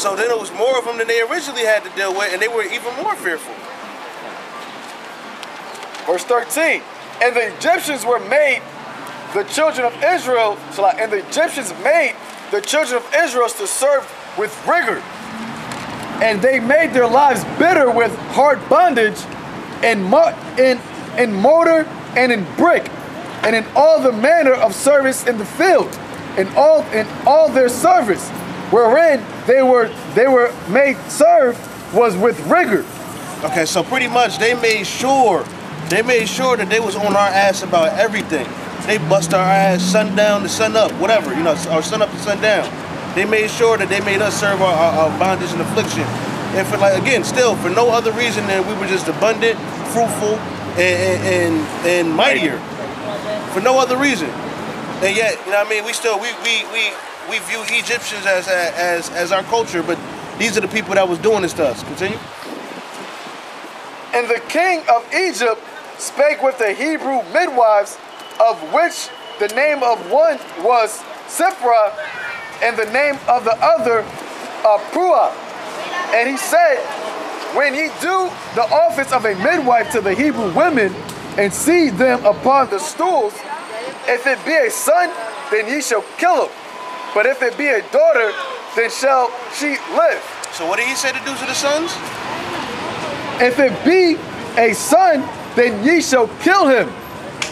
So then it was more of them than they originally had to deal with, and they were even more fearful. Verse 13, and the Egyptians were made the children of Israel, and the Egyptians made the children of Israel to serve with rigor. And they made their lives bitter with hard bondage in mortar and in brick, and in all the manner of service in the field, in all their service, wherein they were made serve was with rigor. Okay, so pretty much they made sure that they was on our ass about everything. They bust our ass sundown to sun up, whatever, you know, or sun up to sundown. They made sure that they made us serve our bondage and affliction. And for, like, again, still for no other reason than we were just abundant, fruitful, and mightier. For no other reason. And yet, you know what I mean, we view Egyptians as our culture, but these are the people that was doing this to us. Continue. And the king of Egypt spake with the Hebrew midwives, of which the name of one was Sipra, and the name of the other Pua. And he said, when ye do the office of a midwife to the Hebrew women, and see them upon the stools, if it be a son, then ye shall kill him. But if it be a daughter, then shall she live. So what did he say to do to the sons? If it be a son, then ye shall kill him.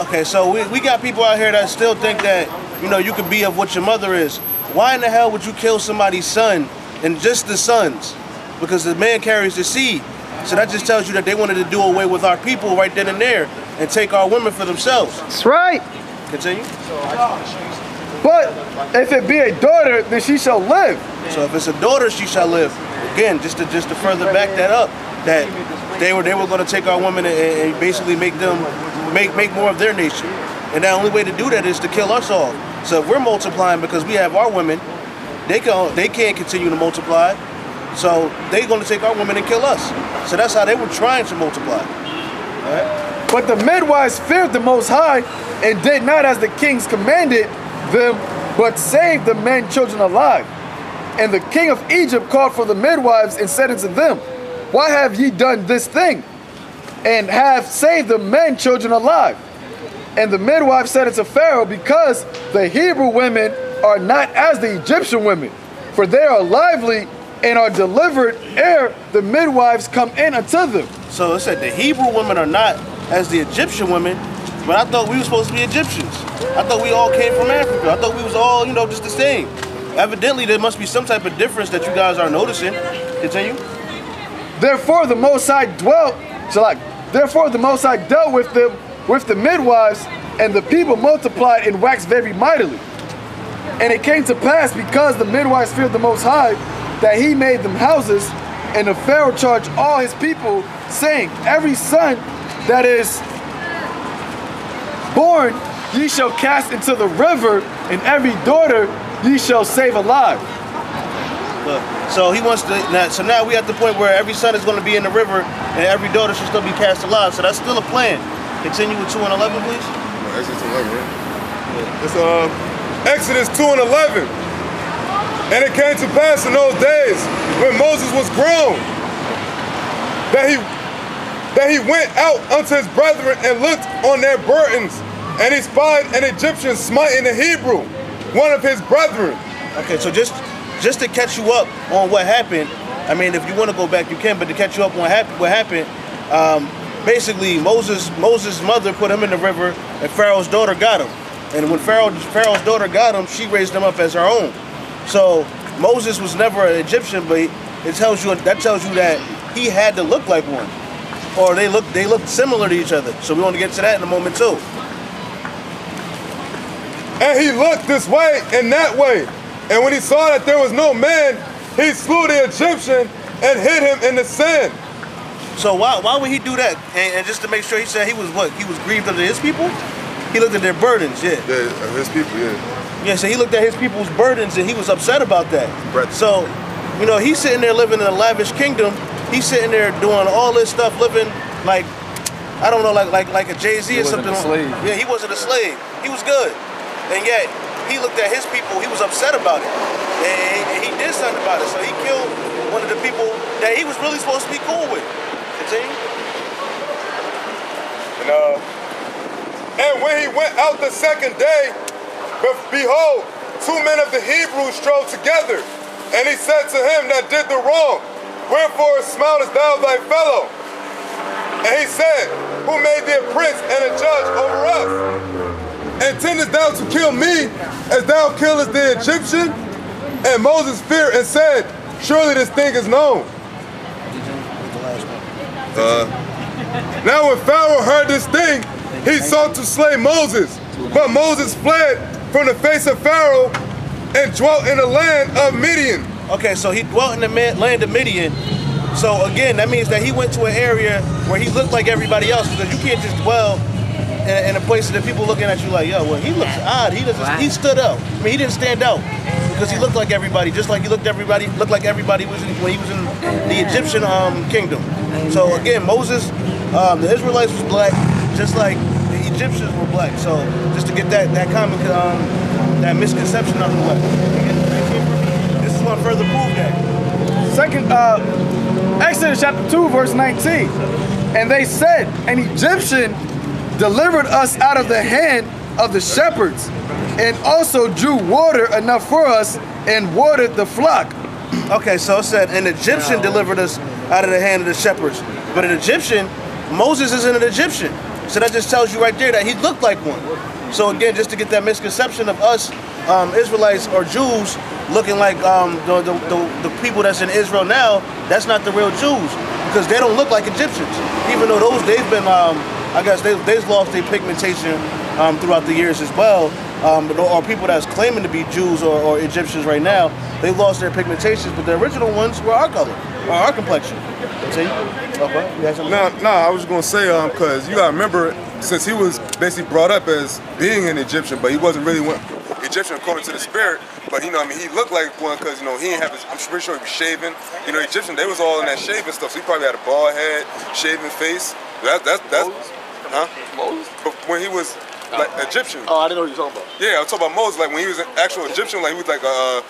Okay, so we got people out here that still think that, you know, you could be of what your mother is. Why in the hell would you kill somebody's son and just the sons? Because the man carries the seed. So that just tells you that they wanted to do away with our people right then and there and take our women for themselves. That's right. Continue. But if it be a daughter, then she shall live. So if it's a daughter, she shall live. Again, just to further back that up, that they were going to take our women and basically make more of their nation. And the only way to do that is to kill us all. So if we're multiplying because we have our women, they can't continue to multiply. So they're going to take our women and kill us. So that's how they were trying to multiply. All right? But the midwives feared the Most High and did not as the kings commanded them, but saved the men children alive. And the king of Egypt called for the midwives and said unto them, why have ye done this thing, and have saved the men children alive? And the midwives said unto Pharaoh, because the Hebrew women are not as the Egyptian women, for they are lively and are delivered ere the midwives come in unto them. So it said the Hebrew women are not as the Egyptian women, but I thought we were supposed to be Egyptians. I thought we all came from Africa. I thought we was all, you know, just the same. Evidently, there must be some type of difference that you guys are noticing. Continue. Therefore the Most High dealt with them, with the midwives, and the people multiplied and waxed very mightily. And it came to pass, because the midwives feared the Most High, that he made them houses, and the Pharaoh charged all his people, saying, every son that is born ye shall cast into the river, and every daughter ye shall save alive. So he wants to. So now we at the point where every son is going to be in the river, and every daughter should still be cast alive. So that's still a plan. Continue with 2 and 11, please. Exodus 11, right? Yeah. It's Exodus 2 and 11. And it came to pass in those days when Moses was grown, that he went out unto his brethren and looked on their burdens, and he spied an Egyptian smiting a Hebrew, one of his brethren. Okay, so just to catch you up on what happened, I mean, if you want to go back, you can, but to catch you up on what happened, basically Moses' mother put him in the river, and Pharaoh's daughter got him. And when Pharaoh's daughter got him, she raised him up as her own. So Moses was never an Egyptian, but that tells you that he had to look like one, or they looked similar to each other. So we want to get to that in a moment too. And he looked this way and that way, and when he saw that there was no man, he slew the Egyptian and hid him in the sand. So why would he do that? And just to make sure, he said he was what? He was grieved under his people? He looked at their burdens, yeah. Yeah, his people, yeah. Yeah, so he looked at his people's burdens and he was upset about that. Right. So, you know, he's sitting there living in a lavish kingdom. He's sitting there doing all this stuff, living like, I don't know, like a Jay-Z or something. He wasn't a slave. Yeah, he wasn't a slave. He was good. And yet, he looked at his people, he was upset about it. And he did something about it. So he killed that he was really supposed to be cool with. Continue. And when he went out the second day, behold, 2 men of the Hebrews strove together. And he said to him that did the wrong, wherefore smoutest thou thy fellow? And he said, who made thee a prince and a judge over us? Intendest thou to kill me as thou killest the Egyptian? And Moses feared and said, surely this thing is known. Now when Pharaoh heard this thing, he sought to slay Moses. But Moses fled from the face of Pharaoh and dwelt in the land of Midian. Okay, so he dwelt in the land of Midian. So again, that means that he went to an area where he looked like everybody else, because you can't just dwell in a place that people looking at you like, yo, well, he looks odd. He stood out. I mean, he didn't stand out because he looked like everybody, just like he looked like everybody was when he was in the Egyptian kingdom. So again, Moses, the Israelites was black, just like the Egyptians were black. So just to get that common, that misconception out of the way. This is going to further prove that. Exodus chapter 2, verse 19. And they said, an Egyptian delivered us out of the hand of the shepherds, and also drew water enough for us and watered the flock. Okay, so it said an Egyptian delivered us out of the hand of the shepherds. But an Egyptian, Moses isn't an Egyptian. So that just tells you right there that he looked like one. So again, just to get that misconception of us Israelites or Jews looking like the people that's in Israel now, that's not the real Jews, because they don't look like Egyptians. Even though they've been, I guess they've lost their pigmentation throughout the years as well. Or people that's claiming to be Jews or Egyptians right now, they've lost their pigmentations, but the original ones were our color, or our complexion. See? Okay. No, I was going to say, because you got to remember, since he was basically brought up as being an Egyptian, but he wasn't really one Egyptian according to the spirit, but he looked like one because, he didn't have his, I'm pretty sure he was shaving. Egyptian, they was all in that shaving stuff, so he probably had a bald head, shaven face. That's Moses? huh? Moses? But when he was like Egyptian. Oh, I didn't know what you were talking about. Yeah, I'm talking about Moses, like when he was an actual Egyptian, like he was like a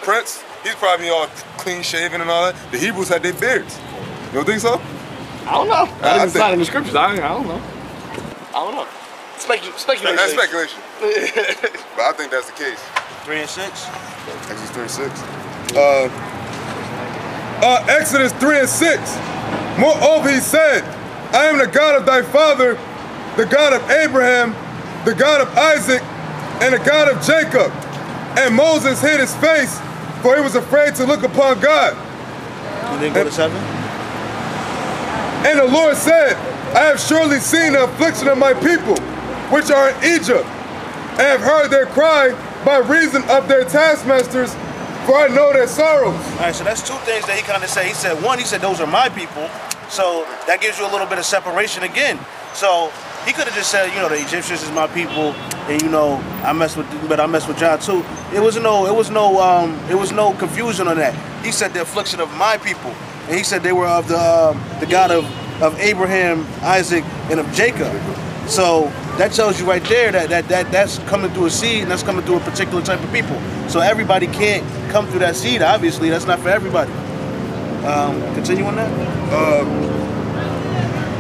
prince, he's probably all clean shaven and all that. The Hebrews had their beards. You don't think so? I don't know. It's not in the scriptures. I don't know. Speculation. That's speculation. But I think that's the case. 3 and 6. Exodus 3 and 6. Exodus 3 and 6. Moreover, he said, I am the God of thy father, the God of Abraham, the God of Isaac, and the God of Jacob. And Moses hid his face, for he was afraid to look upon God. You didn't go to 7? And the Lord said, I have surely seen the affliction of my people, which are in Egypt, and have heard their cry by reason of their taskmasters, for I know their sorrows. All right, so that's two things that he kind of said. He said, one, he said, those are my people. So that gives you a little bit of separation again. So he could have just said, the Egyptians is my people, and I mess with John too. It was no confusion on that. He said the affliction of my people, and he said they were of the God of Abraham, Isaac, and of Jacob. So that tells you right there that's coming through a seed, and that's coming through a particular type of people. So everybody can't come through that seed. Obviously, that's not for everybody. Continue on that.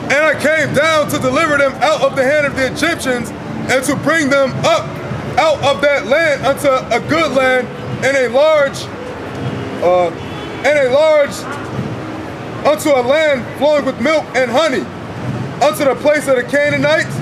And I came down to deliver them out of the hand of the Egyptians, and to bring them up out of that land unto a good land, and a large unto a land flowing with milk and honey, unto the place of the Canaanites,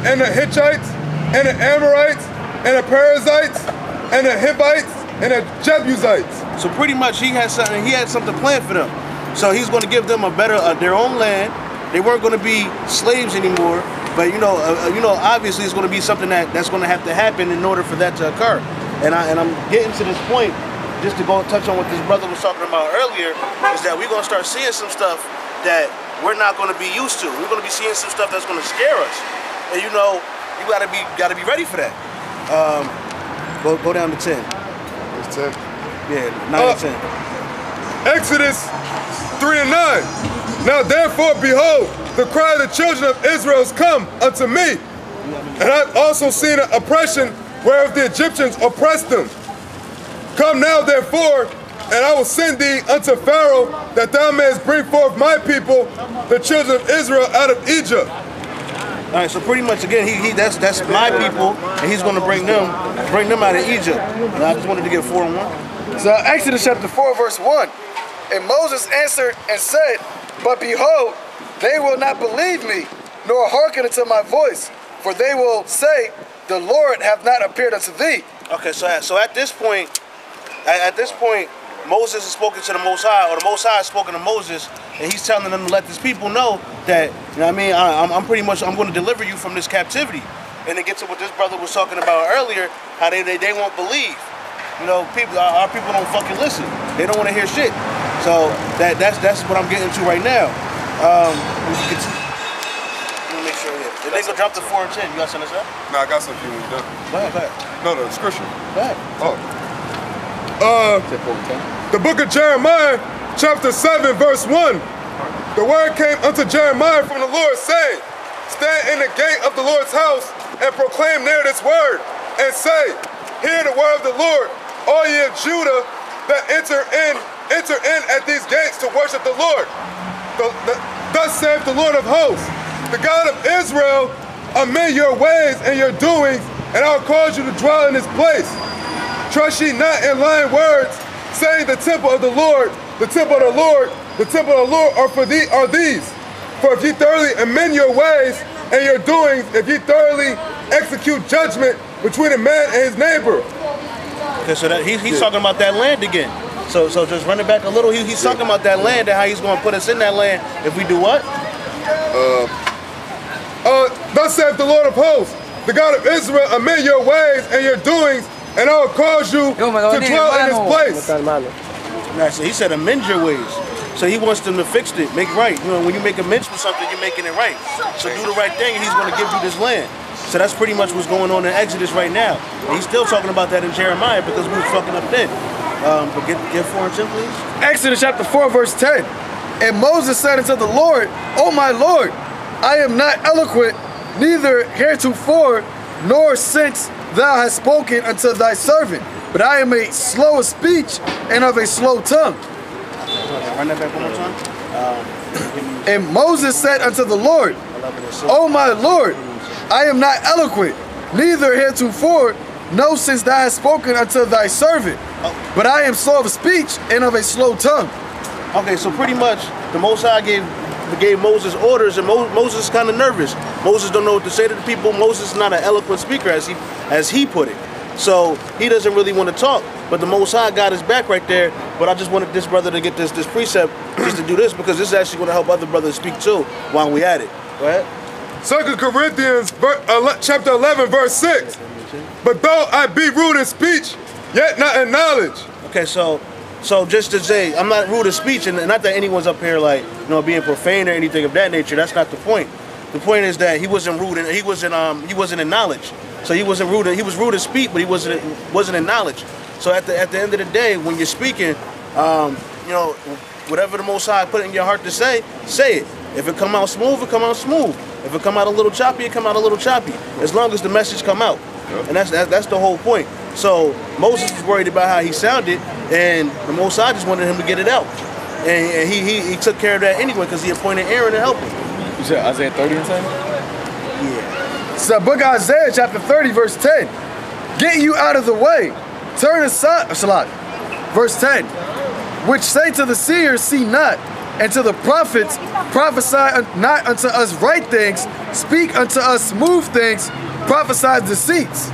and the Hittites, and the Amorites, and the Perizzites, and the Hivites, and the Jebusites. So pretty much he had something planned for them. So he's going to give them a better their own land. They weren't going to be slaves anymore, but obviously it's going to be something that's going to have to happen in order for that to occur. And I'm getting to this point just to go touch on what this brother was talking about earlier, is that we're going to start seeing some stuff that we're not going to be used to. We're going to be seeing some stuff that's going to scare us, and you got to be ready for that. Go down to 10. It's 10. Yeah, 9 and 10. Exodus 3 and 9. Now therefore, behold, the cry of the children of Israel is come unto me, and I've also seen an oppression whereof the Egyptians oppressed them. Come now therefore, And I will send thee unto Pharaoh, that thou mayest bring forth my people, the children of Israel, out of Egypt. All right, so pretty much again, that's my people, and he's going to bring them out of Egypt. And I just wanted to get 4 and 1. So Exodus chapter 4, verse 1. And Moses answered and said, but behold, they will not believe me, nor hearken unto my voice, for they will say, the Lord hath not appeared unto thee. Okay, so at this point, Moses has spoken to the Most High, or the Most High has spoken to Moses, and he's telling them to let these people know that, you know what I mean, I'm going to deliver you from this captivity. And it gets to what this brother was talking about earlier, how they won't believe. You know, our people don't fucking listen. They don't want to hear shit. So that's what I'm getting to right now. Let me make sure here. Did they go drop the 4 and 10? You got something to say? No, I got something for you when you're done. Go ahead. No, the scripture. Go ahead. Oh. The book of Jeremiah, chapter 7, verse 1. The word came unto Jeremiah from the Lord, saying, stand in the gate of the Lord's house, and proclaim there this word, and say, hear the word of the Lord, all ye of Judah that enter in at these gates to worship the Lord. Thus saith the Lord of hosts, the God of Israel, amend your ways and your doings, and I will cause you to dwell in this place. Trust ye not in lying words, saying the temple of the Lord, the temple of the Lord, the temple of the Lord are these. For if ye thoroughly amend your ways and your doings, if ye thoroughly execute judgment between a man and his neighbor. Okay, so that he's talking about that land again. So just run it back a little. He's talking about that land and how he's going to put us in that land if we do what? Thus saith the Lord of hosts, the God of Israel, amend your ways and your doings, and I will cause you to dwell in this place. Right, so he said amend your ways. So he wants them to fix it, make right. You know, when you make amends for something, you're making it right. So do the right thing and he's going to give you this land. So that's pretty much what's going on in Exodus right now. And he's still talking about that in Jeremiah because we was fucking up then. But get 4 and 10, please. Exodus chapter 4, verse 10. And Moses said unto the Lord, O my Lord, I am not eloquent, neither heretofore, nor since thou hast spoken unto thy servant, but I am a slow of speech and of a slow tongue. Run that back one more time. And Moses said unto the Lord, O my Lord, I am not eloquent, neither heretofore, no since thou hast spoken unto thy servant, but I am slow of speech and of a slow tongue. Okay, so pretty much the Most High gave Moses orders, and Moses is kind of nervous. Moses don't know what to say to the people. Moses is not an eloquent speaker, as he put it. So he doesn't really want to talk, but the Most High got his back right there. But I just wanted this brother to get this precept just to do this, because this is actually going to help other brothers speak too while we at it. Go ahead. 2 Corinthians chapter 11, verse 6. But though I be rude in speech, yet not in knowledge. Okay, so just to say, I'm not rude of speech, and not that anyone's up here like, you know, being profane or anything of that nature. That's not the point. The point is that he wasn't rude, and he wasn't in knowledge. So he wasn't rude. He was rude of speech, but he wasn't in knowledge. So at the end of the day, when you're speaking, you know, whatever the Most High put in your heart to say it. If it come out smooth, it come out smooth. If it come out a little choppy, it come out a little choppy. As long as the message come out, and that's the whole point. So Moses was worried about how he sounded, and the Most High just wanted him to get it out, and he took care of that anyway because he appointed Aaron to help him. You said Isaiah 30 and 10? Yeah. It's the book of Isaiah chapter 30, verse 10. Get you out of the way. Turn aside, verse 10. Which say to the seers, see not, and to the prophets, prophesy not unto us right things, speak unto us smooth things, prophesy deceits.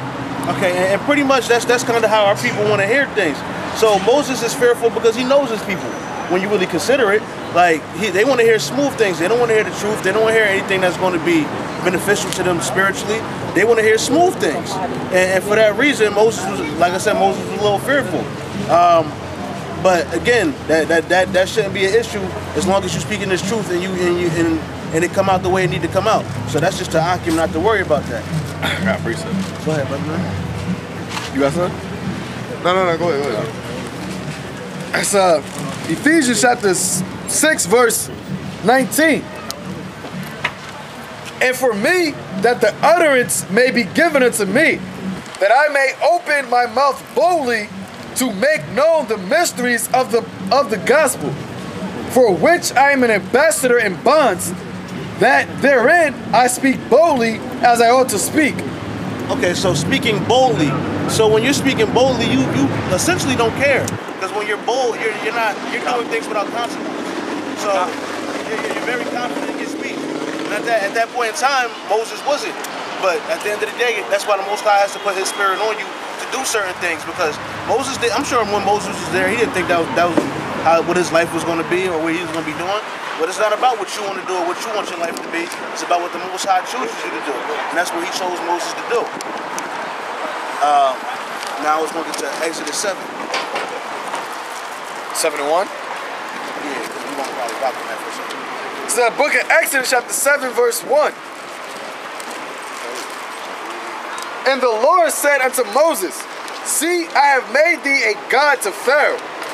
Okay, and pretty much that's kind of how our people want to hear things. So Moses is fearful because he knows his people. When you really consider it, like they want to hear smooth things. They don't want to hear the truth. They don't want to hear anything that's going to be beneficial to them spiritually. They want to hear smooth things, and for that reason, Moses was, like I said, Moses was a little fearful. But again, that shouldn't be an issue as long as you're speaking this truth and it come out the way it need to come out. So that's just to ACHYAM not to worry about that. I got precept. Go ahead, brother. You got something? No, go ahead. It's Ephesians chapter 6, verse 19. And for me, that the utterance may be given unto me, that I may open my mouth boldly to make known the mysteries of the gospel, for which I am an ambassador in bonds, that therein I speak boldly as I ought to speak. Okay, so speaking boldly. So when you're speaking boldly, you essentially don't care, because when you're bold, you're doing things without consequence. So you're very confident in your speech. And at that point in time, Moses wasn't. But at the end of the day, that's why the Most High has to put His Spirit on you to do certain things, because Moses did. I'm sure when Moses was there, he didn't think that was what his life was going to be or what he was going to be doing. But it's not about what you want to do or what you want your life to be. It's about what the Most High chooses you to do. And that's what He chose Moses to do. Now let's go to Exodus 7. 7 and 1? Yeah, because we won't probably rock on that for a second. It's the book of Exodus chapter 7 verse 1. And the Lord said unto Moses, See, I have made thee a God to Pharaoh,